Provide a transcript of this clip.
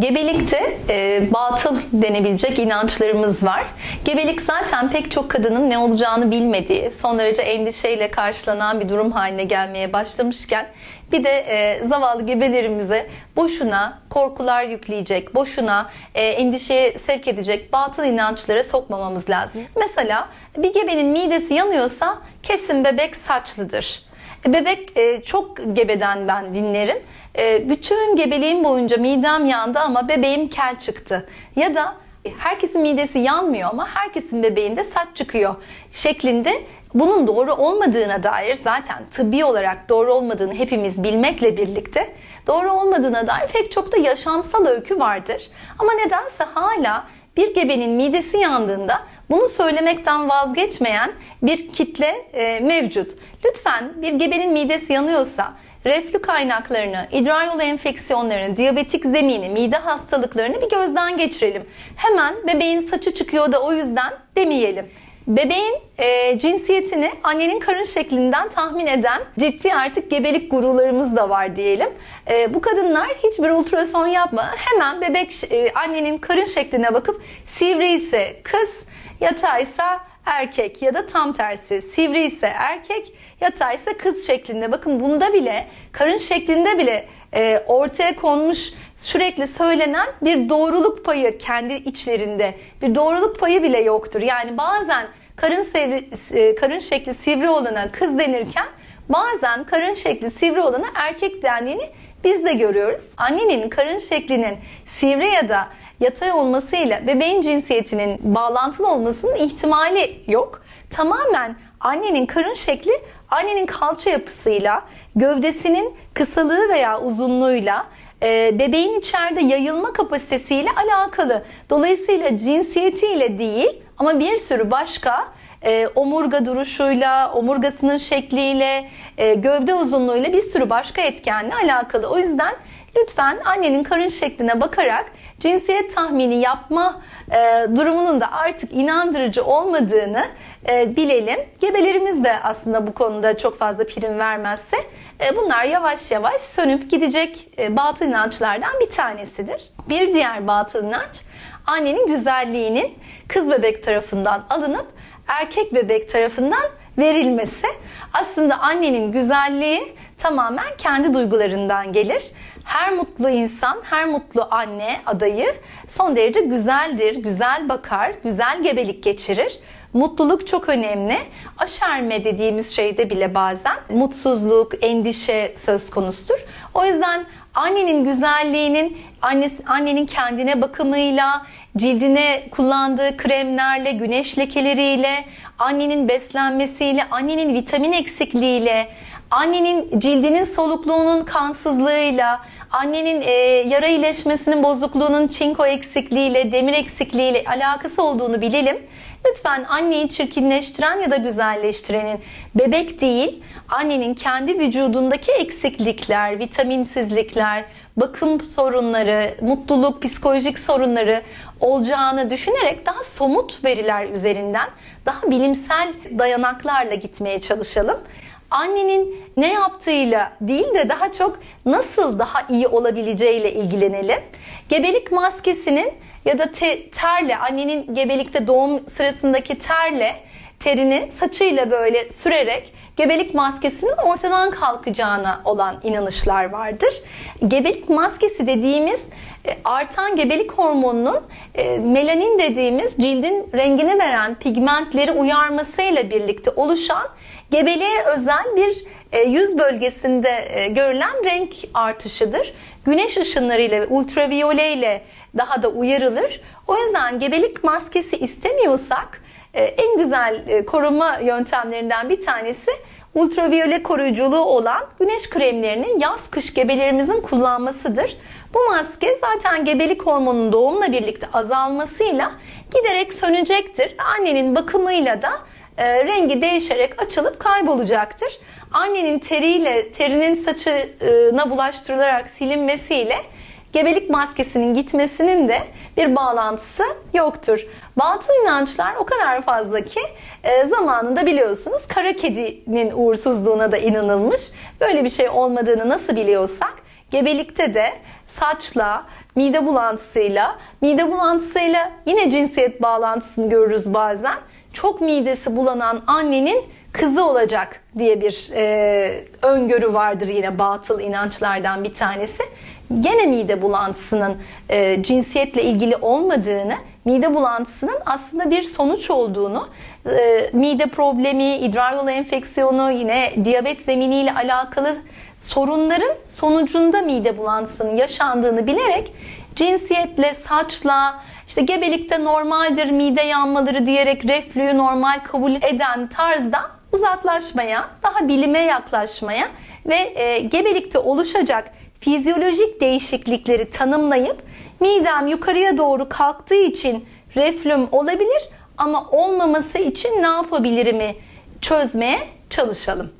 Gebelikte batıl denebilecek inançlarımız var. Gebelik zaten pek çok kadının ne olacağını bilmediği, son derece endişeyle karşılanan bir durum haline gelmeye başlamışken bir de zavallı gebelerimize boşuna korkular yükleyecek, boşuna endişeye sevk edecek batıl inançlara sokmamamız lazım. Mesela bir gebenin midesi yanıyorsa kesin bebek saçlıdır. Bebek çok gebeden ben dinlerim. Bütün gebeliğim boyunca midem yandı ama bebeğim kel çıktı. Ya da herkesin midesi yanmıyor ama herkesin bebeğinde saç çıkıyor şeklinde bunun doğru olmadığına dair, zaten tıbbi olarak doğru olmadığını hepimiz bilmekle birlikte doğru olmadığına dair pek çok da yaşamsal öykü vardır. Ama nedense hala bir gebenin midesi yandığında bunu söylemekten vazgeçmeyen bir kitle mevcut. Lütfen bir gebenin midesi yanıyorsa reflü kaynaklarını, idrar yolu enfeksiyonlarını, diyabetik zemini, mide hastalıklarını bir gözden geçirelim. Hemen bebeğin saçı çıkıyor da o yüzden demeyelim. Bebeğin cinsiyetini annenin karın şeklinden tahmin eden ciddi artık gebelik gurularımız da var diyelim. Bu kadınlar hiçbir ultrason yapmadan hemen annenin karın şekline bakıp sivri ise kız, yataysa erkek ya da tam tersi, sivri ise erkek, yataysa kız şeklinde. Bakın bunda bile, karın şeklinde bile ortaya konmuş, sürekli söylenen bir doğruluk payı kendi içlerinde, bir doğruluk payı bile yoktur. Yani bazen karın şekli sivri olana kız denirken bazen karın şekli sivri olana erkek dendiğini biz de görüyoruz. Annenin karın şeklinin sivri ya da yatay olmasıyla bebeğin cinsiyetinin bağlantılı olmasının ihtimali yok. Tamamen annenin karın şekli annenin kalça yapısıyla, gövdesinin kısalığı veya uzunluğuyla, bebeğin içeride yayılma kapasitesiyle alakalı. Dolayısıyla cinsiyetiyle değil ama bir sürü başka omurga duruşuyla, omurgasının şekliyle, gövde uzunluğuyla bir sürü başka etkenle alakalı. O yüzden lütfen annenin karın şekline bakarak cinsiyet tahmini yapma durumunun da artık inandırıcı olmadığını bilelim. Gebelerimiz de aslında bu konuda çok fazla prim vermezse bunlar yavaş yavaş sönüp gidecek batıl inançlardan bir tanesidir. Bir diğer batıl inanç, annenin güzelliğinin kız bebek tarafından alınıp erkek bebek tarafından verilmesi. Aslında annenin güzelliği tamamen kendi duygularından gelir. Her mutlu insan, her mutlu anne adayı son derece güzeldir, güzel bakar, güzel gebelik geçirir. Mutluluk çok önemli. Aşerme dediğimiz şeyde bile bazen mutsuzluk, endişe söz konusudur. O yüzden annenin güzelliğinin, annenin kendine bakımıyla, cildine kullandığı kremlerle, güneş lekeleriyle, annenin beslenmesiyle, annenin vitamin eksikliğiyle, annenin cildinin solukluğunun kansızlığıyla, annenin yara iyileşmesinin bozukluğunun çinko eksikliğiyle, demir eksikliğiyle alakası olduğunu bilelim. Lütfen anneyi çirkinleştiren ya da güzelleştirenin bebek değil, annenin kendi vücudundaki eksiklikler, vitaminsizlikler, bakım sorunları, mutluluk, psikolojik sorunları olacağını düşünerek daha somut veriler üzerinden, daha bilimsel dayanaklarla gitmeye çalışalım. Annenin ne yaptığıyla değil de daha çok nasıl daha iyi olabileceğiyle ilgilenelim. Gebelik maskesinin ya da terle, annenin gebelikte doğum sırasındaki terinin saçıyla böyle sürerek gebelik maskesinin ortadan kalkacağına olan inanışlar vardır. Gebelik maskesi dediğimiz artan gebelik hormonunun melanin dediğimiz cildin rengini veren pigmentleri uyarmasıyla birlikte oluşan gebeliğe özel bir yüz bölgesinde görülen renk artışıdır. Güneş ışınlarıyla ve ultraviyole ile daha da uyarılır. O yüzden gebelik maskesi istemiyorsak en güzel koruma yöntemlerinden bir tanesi ultraviyole koruyuculuğu olan güneş kremlerinin yaz-kış gebelerimizin kullanmasıdır. Bu maske zaten gebelik hormonunun doğumla birlikte azalmasıyla giderek sönecektir. Annenin bakımıyla da rengi değişerek açılıp kaybolacaktır. Annenin terinin saçına bulaştırılarak silinmesiyle gebelik maskesinin gitmesinin de bir bağlantısı yoktur. Batıl inançlar o kadar fazla ki zamanında biliyorsunuz kara kedinin uğursuzluğuna da inanılmış. Böyle bir şey olmadığını nasıl biliyorsak gebelikte de saçla, mide bulantısıyla yine cinsiyet bağlantısını görürüz bazen. Çok midesi bulanan annenin kızı olacak diye bir öngörü vardır, yine batıl inançlardan bir tanesi. Gene mide bulantısının cinsiyetle ilgili olmadığını, mide bulantısının aslında bir sonuç olduğunu, mide problemi, idrar yolu enfeksiyonu, yine diyabet zeminiyle alakalı sorunların sonucunda mide bulantısının yaşandığını bilerek cinsiyetle, saçla, işte gebelikte normaldir mide yanmaları diyerek reflüyü normal kabul eden tarzdan uzaklaşmaya, daha bilime yaklaşmaya ve gebelikte oluşacak fizyolojik değişiklikleri tanımlayıp midem yukarıya doğru kalktığı için reflüm olabilir ama olmaması için ne yapabilirim'i çözmeye çalışalım.